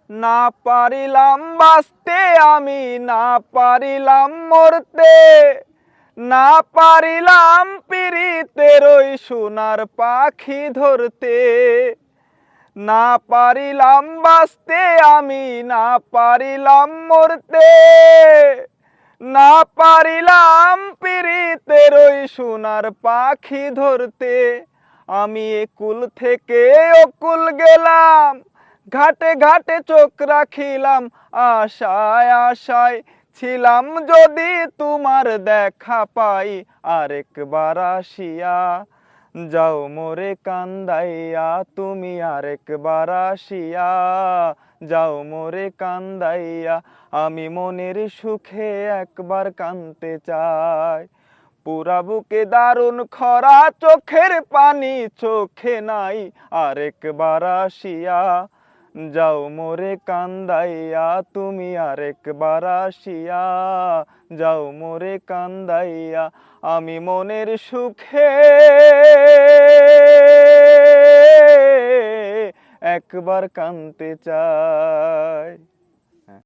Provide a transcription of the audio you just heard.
না পারিলাম বাঁচতে আমি, না পারিলাম মরতে, না পারিলাম পিরিতের ওই সোনার পাখি ধরতে। না পারিলাম বাঁচতে আমি, না পারিলাম মরতে, না পারিলাম পিরিতের ওই সোনার পাখি ধরতে। আমি একুল থেকে অকুল গেলাম, ঘাটে ঘাটে চোখ রাখিলাম, আশায় আশায় ছিলাম যদি তোমার দেখা পাই আরেকবার আসিয়া। যাও মোরে কান্দাইয়া তুমি আরেকবার আসিয়া, যাও মোরে কান্দাইয়া আমি মনের সুখে একবার কাঁদতে চাই। পুরা বুকে দারুণ খরা, চোখের পানি চোখে নাই আরেকবার আসিয়া। যাও মোরে কান্দাইয়া তুমি আরেকবার আসিয়া, যাও মোরে কান্দাইয়া আমি মনের সুখে একবার কাঁদতে চাই।